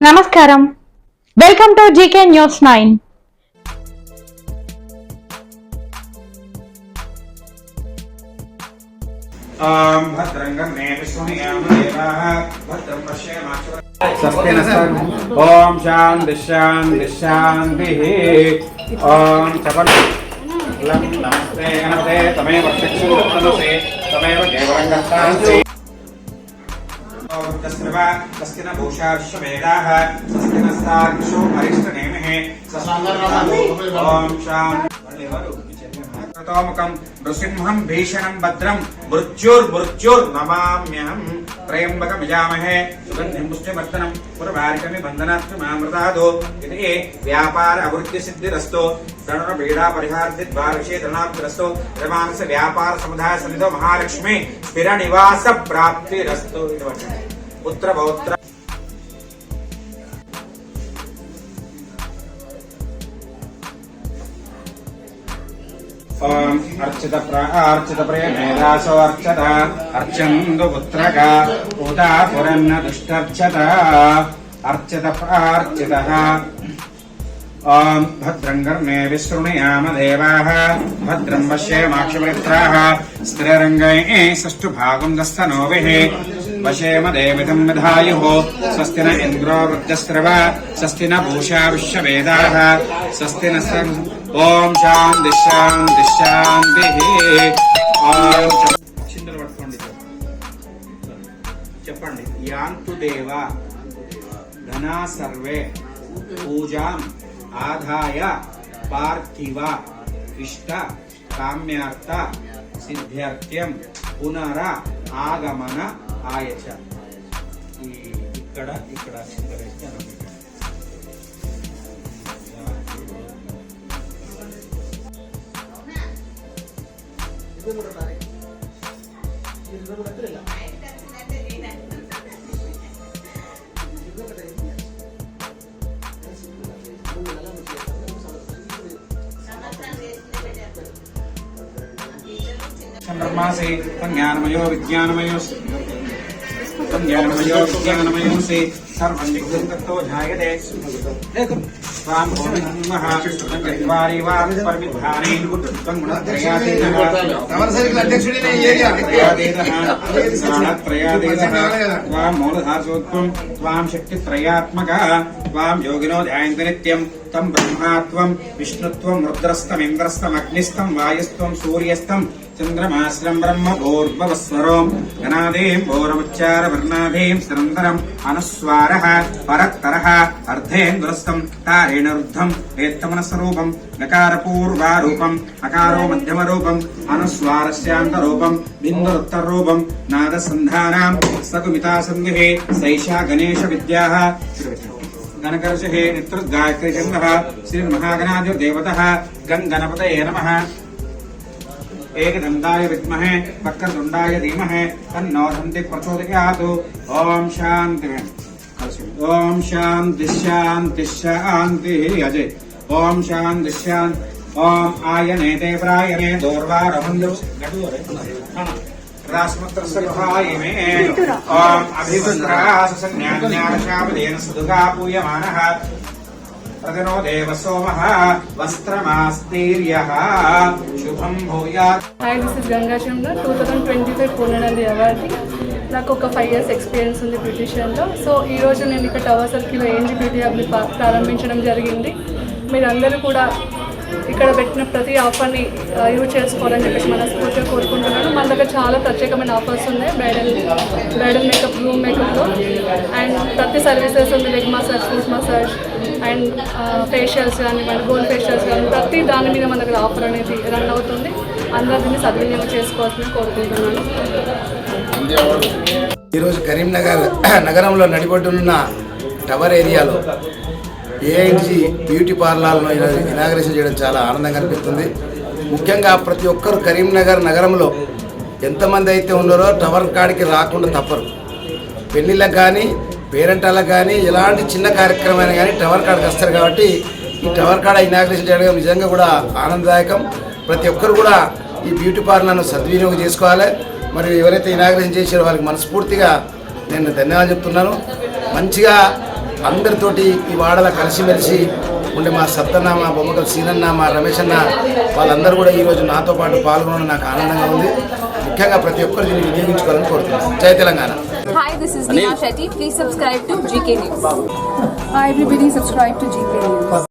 నమస్కారం. Welcome to GK news 9. భద్రంగం మే విష్ణుయామ దేవాః భద్రం పశ్యేమాక్ష ఓం శాంతి శాంతి శాంతిః. ఓం చపలం నమస్తే గణపతే తమేవ ప్రత్యక్షే తమేవ దేవరంగస్తాంసి స్వస్తి న భూషా విశ్వవేదాః స్వస్తి నస్తార్క్షో అరిష్టనేమిః ఓం శాంతి. తోముఖం నృసింహం భీషణం భద్రం మృత్యుర్నమామ్యహం త్రయంబకమిజామహే సుగంధిం పుష్టివర్ధనం పురవారికమి బంధనాత్మామృతాదో ఇది వ్యాపార అభివృద్ధి సిద్ధిరస్తో ధనుర పీడా పరిహార్దిద్వారషే ధనాప్తిరస్తో యజమానస వ్యాపార సముదాయ సన్నిధో మహాలక్ష్మి స్థిర నివాస ప్రాప్తిరస్తో. పుత్ర పౌత్ర ఓం అర్చిత ప్రేమేదాసో అర్చత అర్చందు పుత్రక ఉదా పురన్న దుష్టర్చత అర్చిత ప్రార్చిత. ఓం భద్రం కర్ణే విశృణుయామ దేవాః భద్రం పశ్యేమాక్షమిత్రాః స్థిరరంగైః సష్టుభాగం దస్తనోభిః వశేమ దేవితం విధాయుః స్వస్తి న ఇంద్రో వృద్ధశ్రవ స్వస్తి న భూషా విశ్వవేదాః స్వస్తి న. ఓం శాంతి శాంతి శాంతిః. చింతలు పట్టుకోండి, చెప్పండి. యాంతు దేవ ధనా సర్వే పూజాం ఆదాయ పార్థివ ఇష్ట కామ్యార్థ సిద్ధ్యర్థ్యం పునర ఆగమన ఆయచ. ఇక్కడ చంద్రమాసే జ్ఞానమయో విజ్ఞానమయో సర్వం దిగ్తో జాయతే మూలధాసోత్వం త్వాం శక్తిత్రయాత్మక త్వాం యోగినో ధ్యాయంతి నిత్యం తం బ్రహ్మాత్వం విష్ణుత్వం రుద్రస్తమింద్రస్తం అగ్నిస్తం వాయుస్త్వం సూర్యస్తం చంద్రమాశ్రం బ్రహ్మ భూర్భవస్వరోం గణాదేం భోరముచ్చార వర్ణాదేం స్థిరంతరం అనుస్వారః పరత్తరః అర్ధేంద్రస్తం తారేణ రుద్ధం వేత్తమనస్వరూపం నకారపూర్వారూపం అకారో మధ్యమరూపం అనుస్వారస్యాంతరూపం బిందురుత్తరూపం నాదసంధానాం సకుమితాసంగిః సైషా గణేశ విద్యాః గణకర్షః నిత్రుద్గాయత్రీ చంద్రః శ్రీమహాగణాధిదేవతః గణపతయే నమః. एकदंताय विद्महे वक्रतुंडाय धीमहि तन्नो दन्ति प्रचोदयात्. ओम शांति. ओम शांति शांति शांति. अजय ओम शांति शांति. ओम आयनेते प्रायणे दोर्वारमन्दु रास्मत्रसभायमे. ओम अभिवस्त्राससन्यान्यारशावदेन सदुगा पूयमानः ప్రజనో దేవ సోమః వస్త్రమాస్తీర్యః శుభం భూయాత్. Hi, this is Ganga Chandra. 2025 Purnanandi award. నాకు ఒక 5 years ఎక్స్పీరియన్స్ ఉంది బ్యూటిషియన్లో. సో ఈరోజు నేను ఇక్కడ టవర్ సర్కిల్లో ఏంజీ బ్యూటీ హబ్ని ప్రారంభించడం జరిగింది. మీరందరూ కూడా ఇక్కడ పెట్టిన ప్రతి ఆఫర్ని యూజ్ చేసుకోవాలని చెప్పేసి మనస్ఫూర్తిగా కోరుకుంటున్నాను. మన దగ్గర చాలా ప్రత్యేకమైన ఆఫర్స్ ఉన్నాయి. బ్రైడల్ మేకప్, రూమ్ మేకప్లో అండ్ ప్రతి సర్వీసెస్ ఉంది. Leg massage, foot massage and facials కానివ్వండి, గోల్డ్ ఫేషియల్స్ కానీ ప్రతి దాని మీద మన దగ్గర ఆఫర్ అనేది రన్ అవుతుంది. అందరూ దీన్ని సద్వినియోగం చేసుకోవాల్సింది కోరుకుంటున్నాను. ఈరోజు కరీంనగర్ నగరంలో నడిబొడ్డునున్న టవర్ ఏరియాలో ఏఎన్జీ బ్యూటీ పార్లర్ను ఇనాగ్రేషన్ చేయడం చాలా ఆనందంగా అనిపిస్తుంది. ముఖ్యంగా ప్రతి ఒక్కరు కరీంనగర్ నగరంలో ఎంతమంది అయితే ఉన్నారో టవర్ కాడికి రాకుండా తప్పరు. పెళ్ళిళ్ళకు కానీ పేరెంటాలకు కానీ ఎలాంటి చిన్న కార్యక్రమాన్ని కానీ టవర్ కాడికి వస్తారు. కాబట్టి ఈ టవర్ కాడ ఇనాగ్రేషన్ చేయడం నిజంగా కూడా ఆనందదాయకం. ప్రతి ఒక్కరు కూడా ఈ బ్యూటీ పార్లర్ను సద్వినియోగం చేసుకోవాలి. మరి ఎవరైతే ఇనాగ్రేషన్ చేశారో వాళ్ళకి మనస్ఫూర్తిగా నేను ధన్యవాదాలు చెప్తున్నాను. మంచిగా అందరితోటి ఈ వాడల కలిసిమెలిసి ఉండే మా సత్తన్న, మా బొమ్మకల సీనన్న, మా రమేష్ అన్న వాళ్ళందరూ కూడా ఈరోజు నాతో పాటు పాల్గొనడం నాకు ఆనందంగా ఉంది. ముఖ్యంగా ప్రతి ఒక్కరు దీన్ని వినియోగించుకోవాలని కోరుతున్నాను. జై Telangana. Hi, this is Neha Shetty. Please subscribe to GK News. Hi everybody, subscribe to GK News.